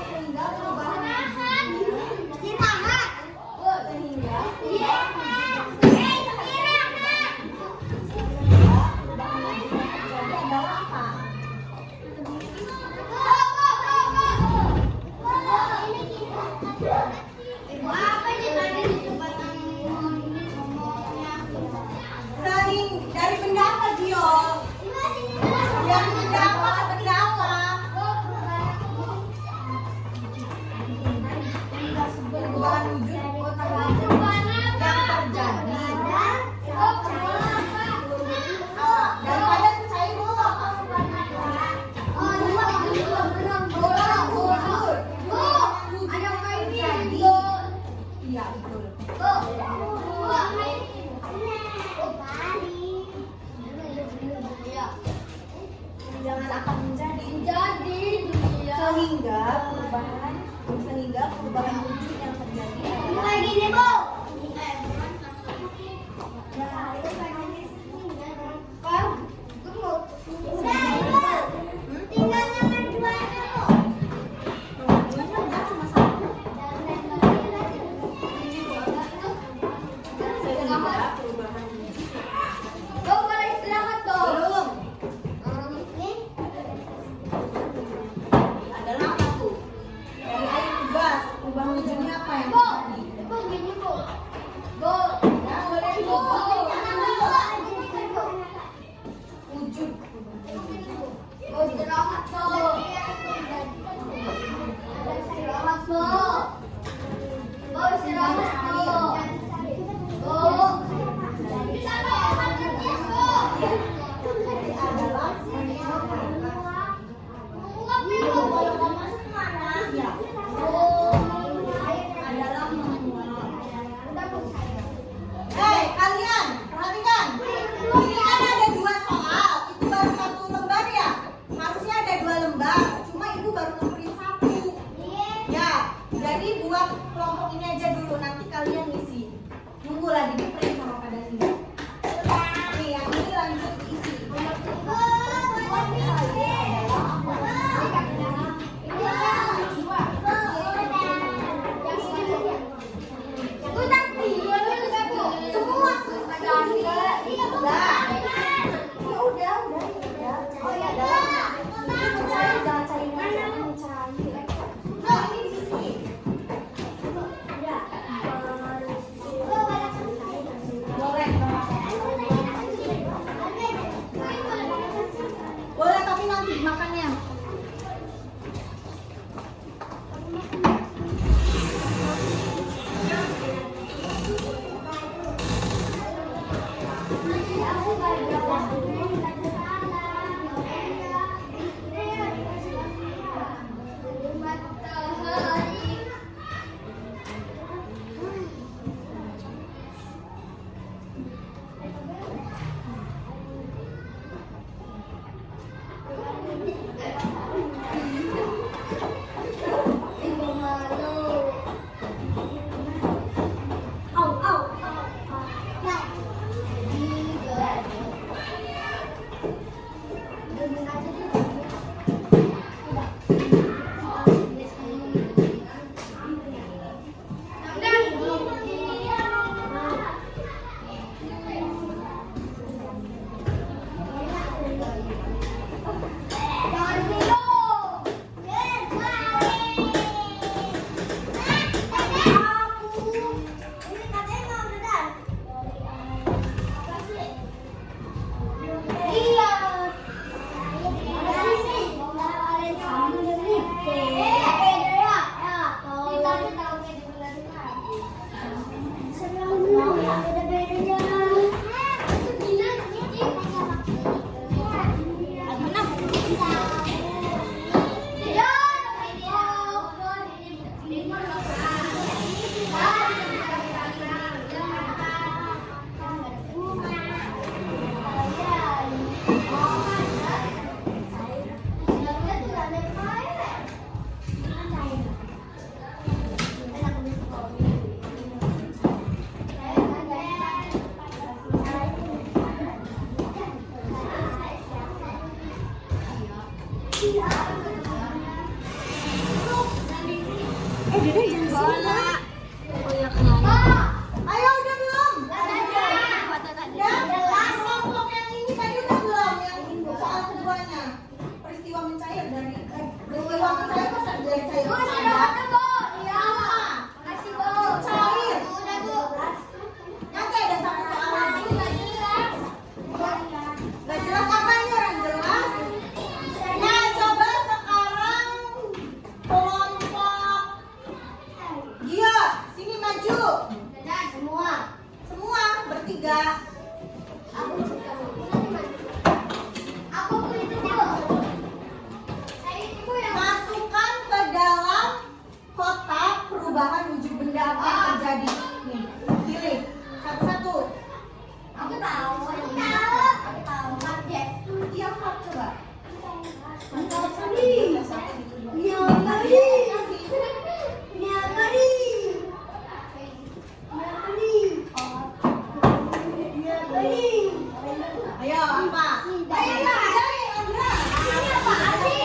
sehingga perubahan wujud sehingga perubahan jadi adalah apa? Dari benda apa Dio? Dari benda apa ke benda apa? Perubahan wujud yang terjadi daripada cair dulu apa? Iya betul. Jangan akan menjadi sehingga perubahan wujud yang terjadi adalah cuma satu. Sehingga perubahan wujud belum adalah apa tuh? Dari ayat 13 perubahan wujudnya apa yang terjadi? Ya, boleh wujud. Hei kalian, perhatikan. Ini kan ada 2 soal. Itu baru 1 lembar ya. Harusnya ada 2 lembar. Cuma ibu baru ngeprint 1. Ya, jadi buat kelompok ini aja dulu. Nanti kalian ngisi. Nunggulah di print sama pada ini. Nih, yang ini lanjut diisi. Boleh tapi nanti makannya. jeruk Bu, sudah padat. ada, Bu. Iya. Sama. Makasih, Bu. Cair. Udah, Bu. Nanti ada satu soalan. Ini nggak jelas. Gak jelas apa ini orang jelas? Nah, coba sekarang kelompok Gio, sini maju. Sudah, semua. Semua bertiga. Aku beli itu, Bu. Saya itu yang Masukkan ke dalam kotak perubahan wujud benda apa yang terjadi. Nih, pilih satu-satu. aku tahu. Aku tahu. Subjek. Iya, Kak, coba. Ayo, apa? Ayo, Andra. Ini apaan sih?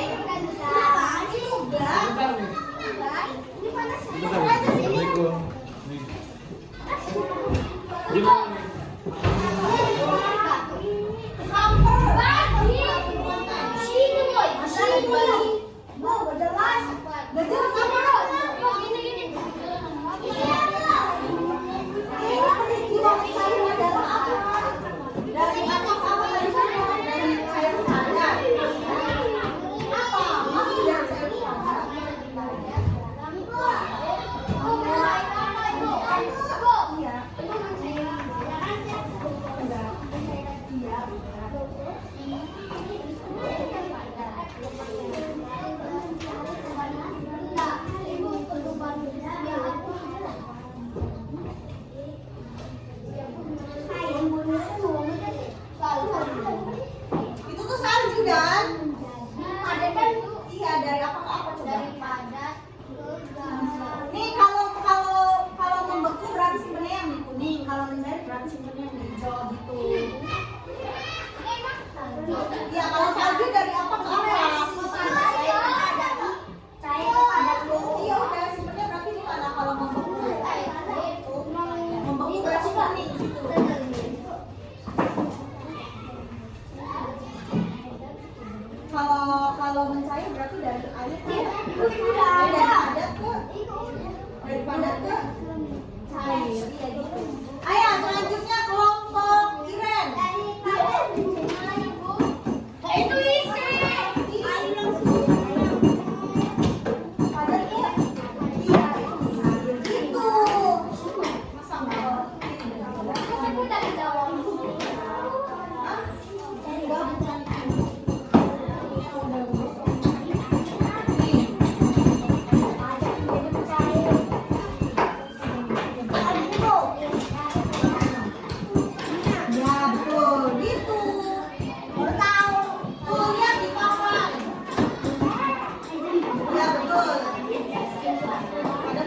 Apaan sih, tugas? Ini mana sih? Assalamualaikum. Dari apa tadi? Dari cair padat. Apa? Masih dari cair padat. Itu tuh salju dan iya, dari apa ke apa coba? Nih kalau membeku berarti simpennya yang di kuning, kalau mencair berarti simpennya yang di hijau gitu. Iya, kalau salju dari apa ke apa? Iya udah simpennya berarti di mana kalau membeku? Membeku berarti kuning gitu. Kalau mencair berarti dari air ke dari padat ke cair. Iya gitu. Ayo selanjutnya kelompok Iren. Itu isi. Padat ke iya gitu. Masa enggak? Aku dari jawab. Hah? Enggak, bukan. Ya betul, gitu. Tuh lihat di papan. Ya betul. Ada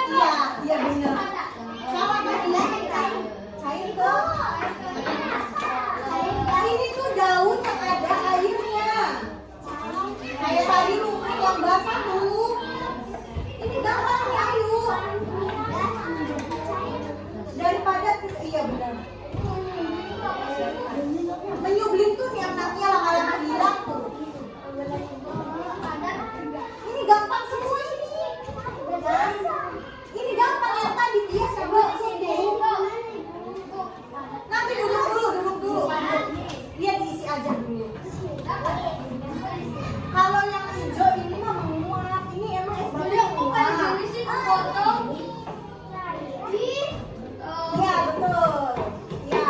Iya, iya benar. Sama tadi cair ke. Ini tuh daun yang ada airnya. Kayak tadi rumput yang basah tuh. Ini gampang nih, ayo. Daripada iya benar. Menyublim tuh yang nantinya lama-lama hilang tuh. Ini gampang semua ini. Ini gampang yang tadi dia sama di sini. Nanti duduk dulu. Dia diisi aja dulu. Kalau yang hijau ini mah menguap. Ini emang Iya betul. Iya.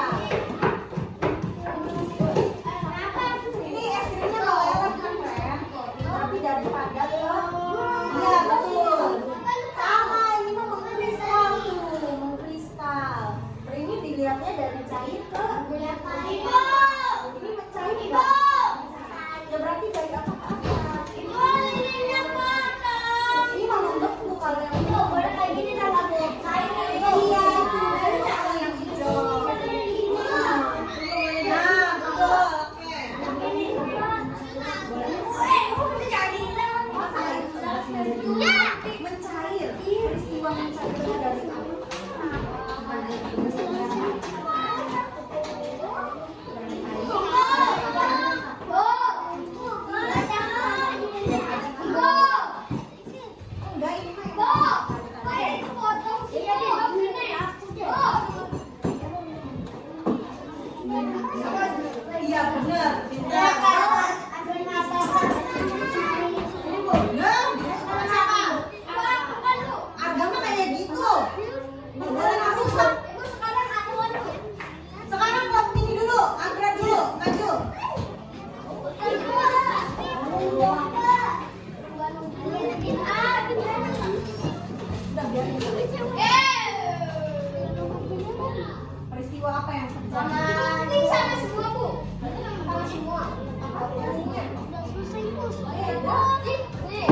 Ini es krimnya kalau kan keren. Tapi daripada iya betul. Sama ini mah mengkristal tuh, mengkristal. Ini dilihatnya dari cair Iya benar, pintar. Agama kayak gitu. Jangan rusak. Sekarang kamu ini dulu, Agra dulu, maju. Peristiwa apa yang terjadi? Sama semua, Bu. Sama semua. Nih.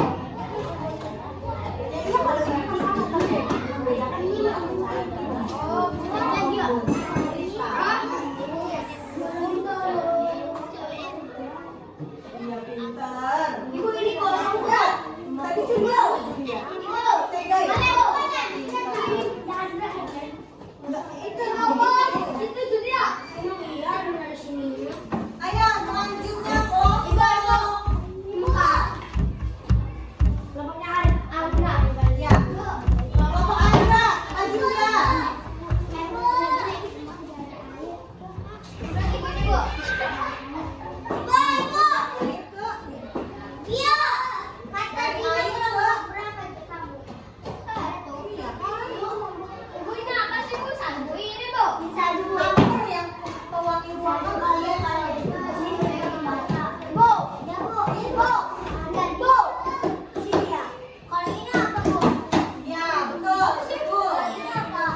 Oh, bukan lagi ya? Iya pintar. Ibu ini kosong enggak? Tadi coba. Ibu, Tega ya? Enggak, itu itu dia. Iya, dari sini. Ayo selanjutnya kok. Buka. Lambangnya Agra. Ya. Foto Agra, maju ya. Itu. Iya. Kata dia berapa kamu? Ibu ini apa sih, Bu? Sagu ini, Bu. Sagu. Nomor yang pewangi warna kalian kalau Bu, ya Bu, Ibu. Dan Bu. Sini ya. Kalau ini apa, Bu? ya betul. Betul. Kalau ini apa?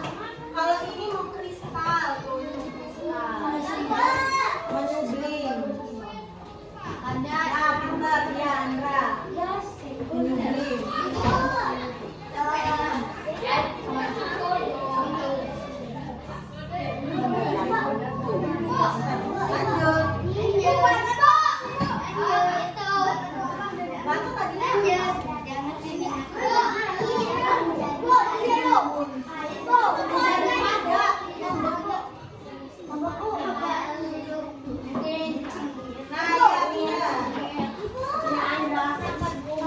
Kalau ini mau kristal, tuh itu kristal. Menyublim. Ada. Ah, pintar ya Andra. Yes. Menyublim. Lanjut. Batu tadi. Nah, ya Mia.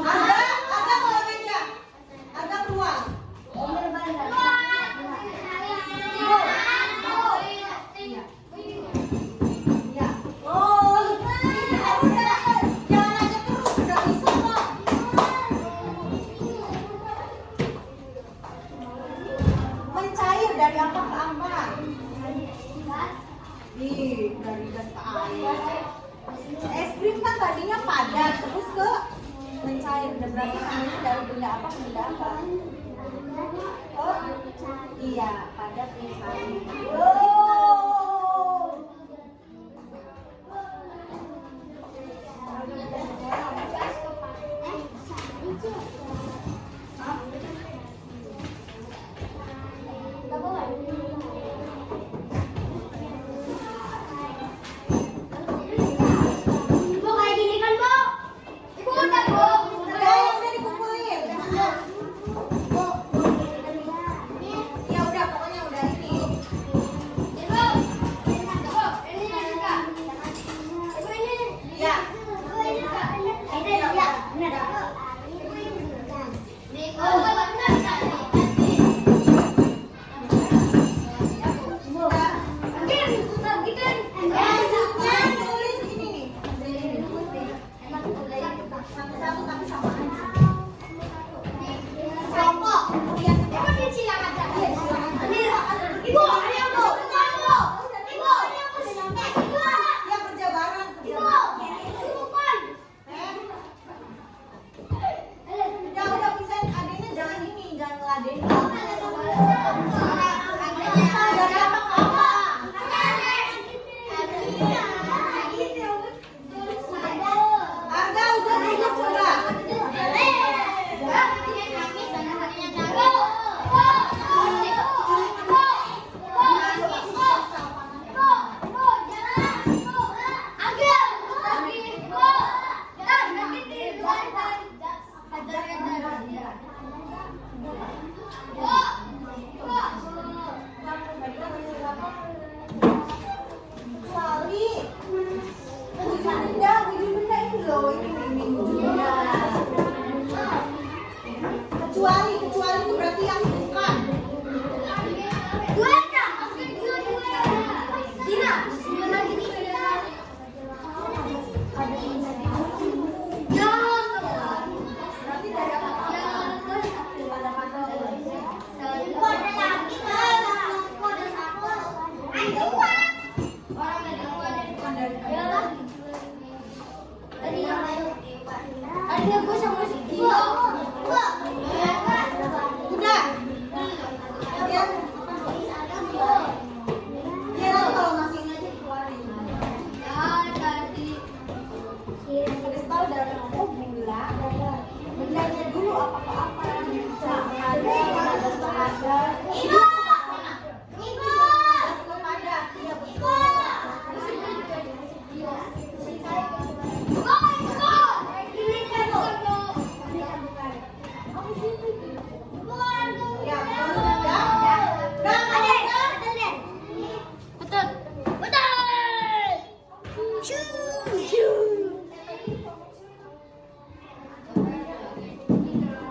Ada kalau meja. Ada keluar. Ya. Oh, jangan aja terus, udah bisa kok. Mencair dari apa ke apa? Dari gas ke air. Es krim kan tadinya padat, terus ke mencair. Dan berarti namanya dari benda apa ke benda apa? Oh, iya, padat mencair. Bu, kayak gini kan, Bu? Ibu udah, Bu. Udah, yang udah dikumpulin. Ya udah, pokoknya udah ini. Ibu. Ibu, ini juga. Ibu ini. Ya. Ibu ini juga. Ini ya, benar. Nih, oh, benar tadi. Udah. Bikin. Selanjutnya tulis ini nih. Satu-satu tapi sama aja. Kelompok. Iya, Ibu di silakan aja. iya, silakan. Ini, Ibu, ada yang mau. Ibu, ada yang mau. Ibu. Ya kerja bareng. Ibu.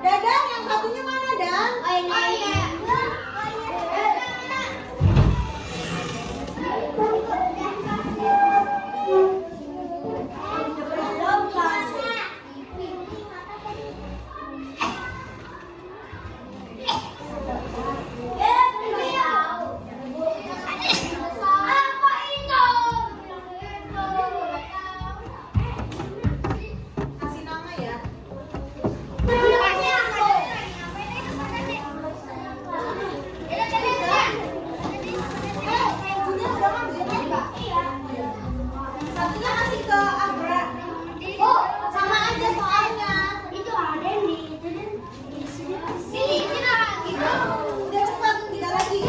Dadang, yang satunya mana, Dang? Kasih nama ya. Satunya kasih ke Agra. Sama aja soalnya. Udah cepat, tidak lagi.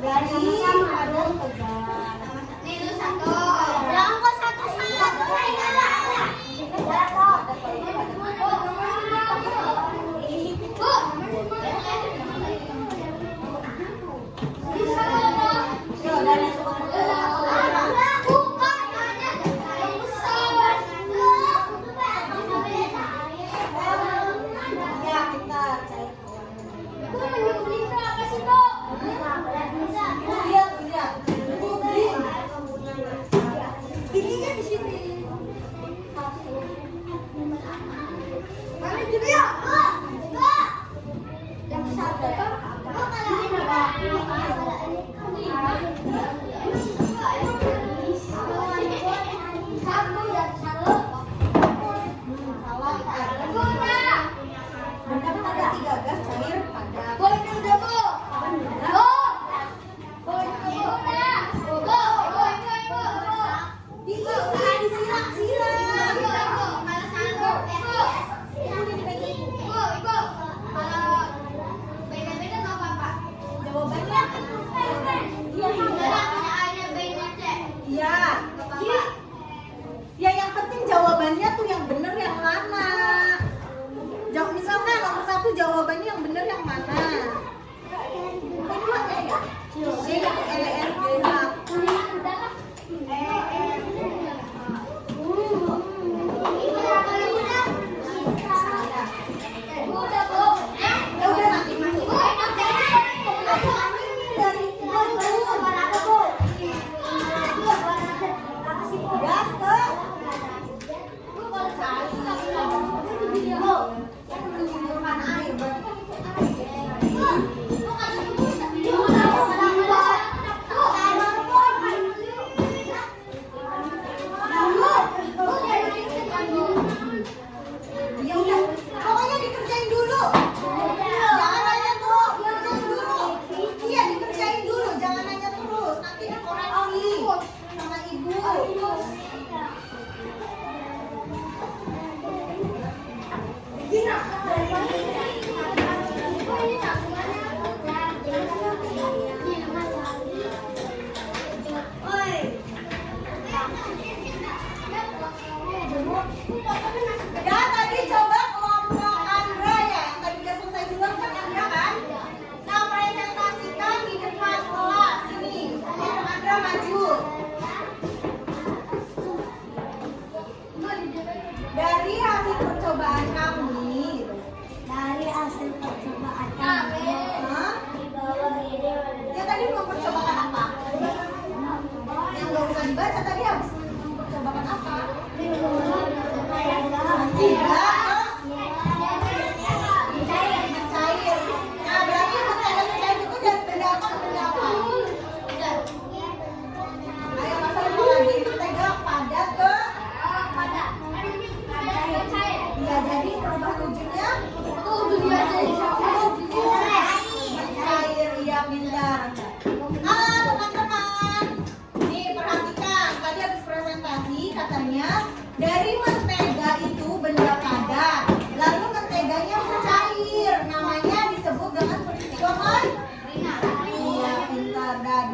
Dari Adon ke ya kita cari. Lihat, lihat. Ini kan di sini. Mana juga ya? Benar ada 3 gas cair padat. Jawabannya iya iya. Ya yang penting jawabannya tuh yang bener yang mana. Misalkan nomor 1 jawabannya yang bener yang mana. Kedua ya. C L R G H.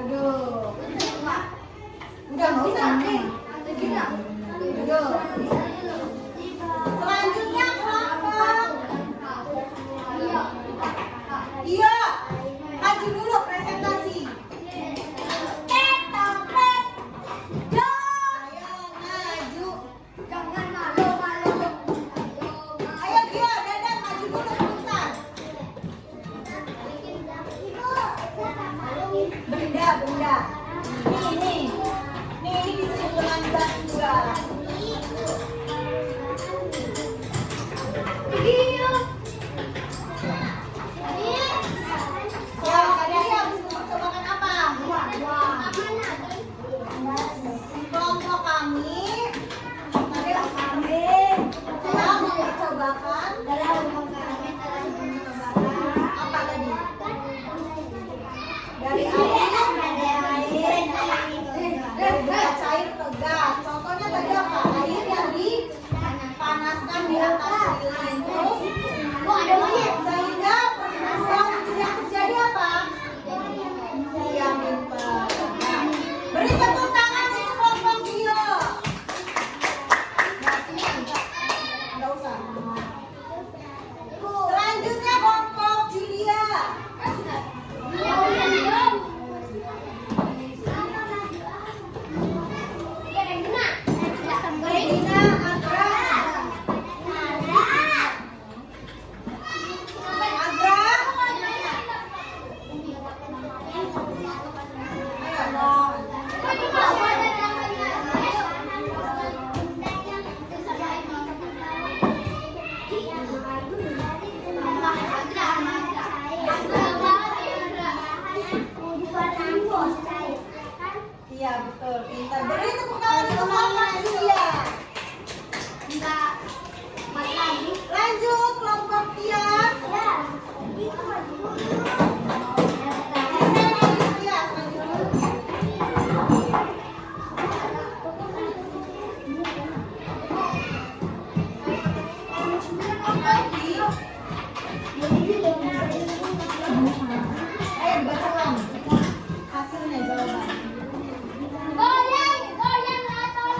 duduk. Udah nggak usah. Duduk. Selanjutnya kelompok. Iya. Maju dulu presentasi. Ayo maju. Ayo Gio, Dadan maju dulu sebentar. Benda. Nih, ini kesimpulan benda. Ya, kalian habis mempercobakan apa? Kelompok kami telah mempercobakan apa tadi? Dari air cair ke gas. Contohnya tadi apa? Air yang dipanaskan di atas lilin. Terus sehingga proses yang terjadi apa? Diamin peredaran. Beri tepuk tangan untuk kelompok Gio. Nggak usah. Selanjutnya kelompok Julia. Regina Agra. Iya betul, pintar. Beri tepuk tangan untuk kelompok Julia. Lanjut kelompok Tias. Ayo baca ulang hasilnya jawaban. Goyang atau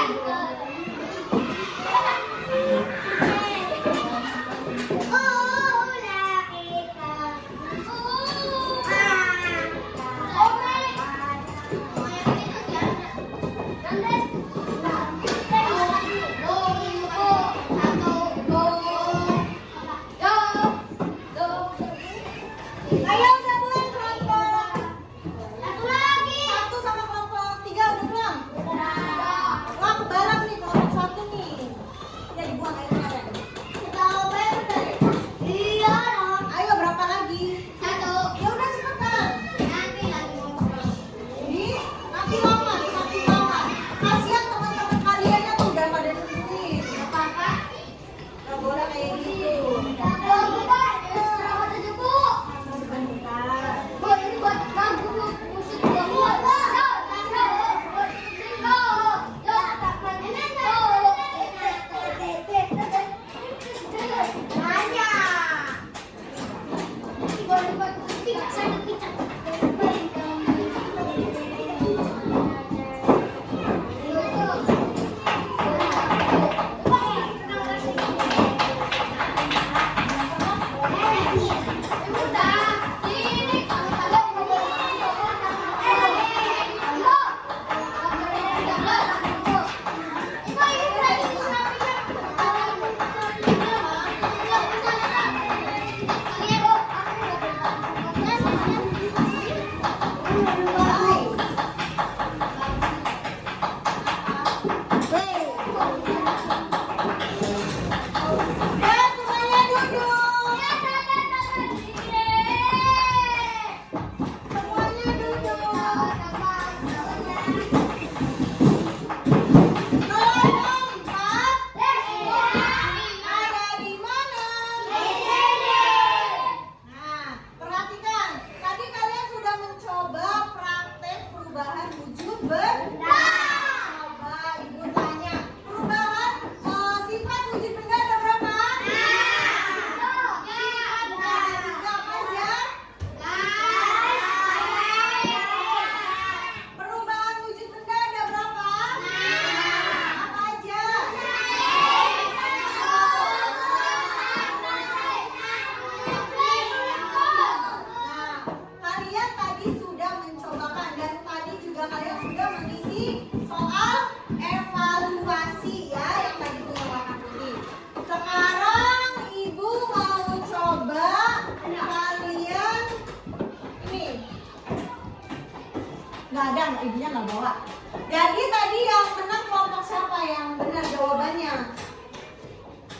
Ayo udah mulai kelompok. Satu sama kelompok 3 udah belum? Wah kebalang nih kelompok 1 nih. Ya dibuang air kemarin. Ayo berapa lagi? Ya udah cepetan. Ini nanti lama. Kasihan teman-teman kaliannya tuh udah pada nungguin. Gak boleh kayak gitu. Nggak ada, ibunya nggak bawa. Jadi tadi yang menang kelompok siapa yang benar jawabannya?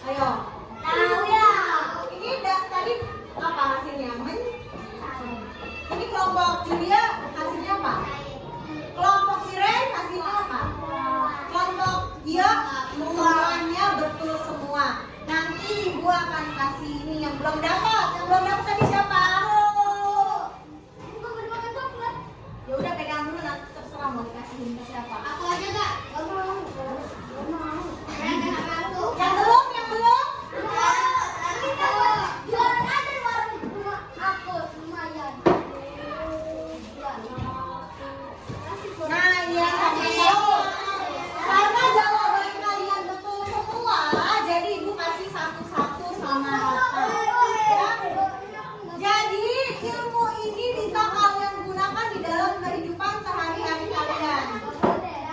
Ayo. Tahu ya. Ini tadi apa hasilnya? Ini kelompok Julia hasilnya apa? Kelompok Iren hasilnya apa? Kelompok dia semuanya betul semua. Nanti ibu akan kasih ini yang belum dapat. Yang belum dapat tadi siapa? Ya udah pegang dulu, nanti terserah mau dikasihin ke siapa. Aku aja Kak. Gak mau. Yang belum, yang belum. Jualan aja di warung rumah aku lumayan. Nah, iya sama-sama. Karena jawaban kalian betul semua, jadi ibu kasih satu-satu sama rata. Ya. Jadi ilmu ini bisa kalian gunakan di dalam kehidupan sehari-hari kalian.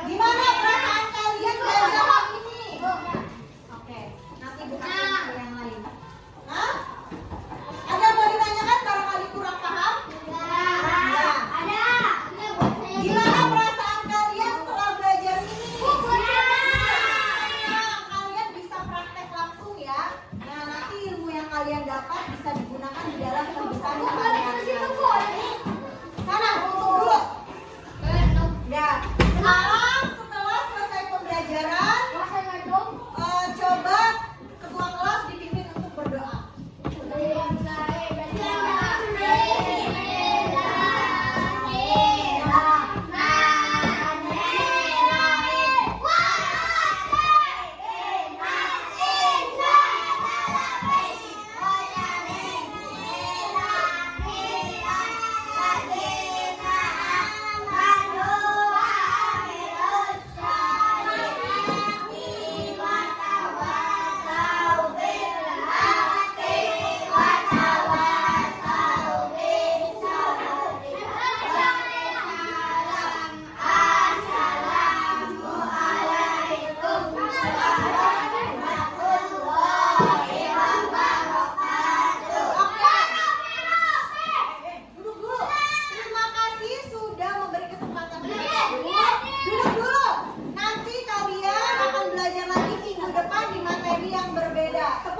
Gimana perasaan kalian belajar hal ini? Oke, nanti ibu kasih ke yang lain. Hah? Ada yang mau ditanyakan barangkali kurang paham? Gimana perasaan kalian setelah belajar ini? Nah, kalian bisa praktek langsung ya. Nah, nanti ilmu yang kalian dapat bisa digunakan di dalam kehidupan sehari-hari. Sana, tutup dulu. Ya, sekarang setelah selesai pembelajaran, coba ketua kelas dipimpin untuk berdoa. beda.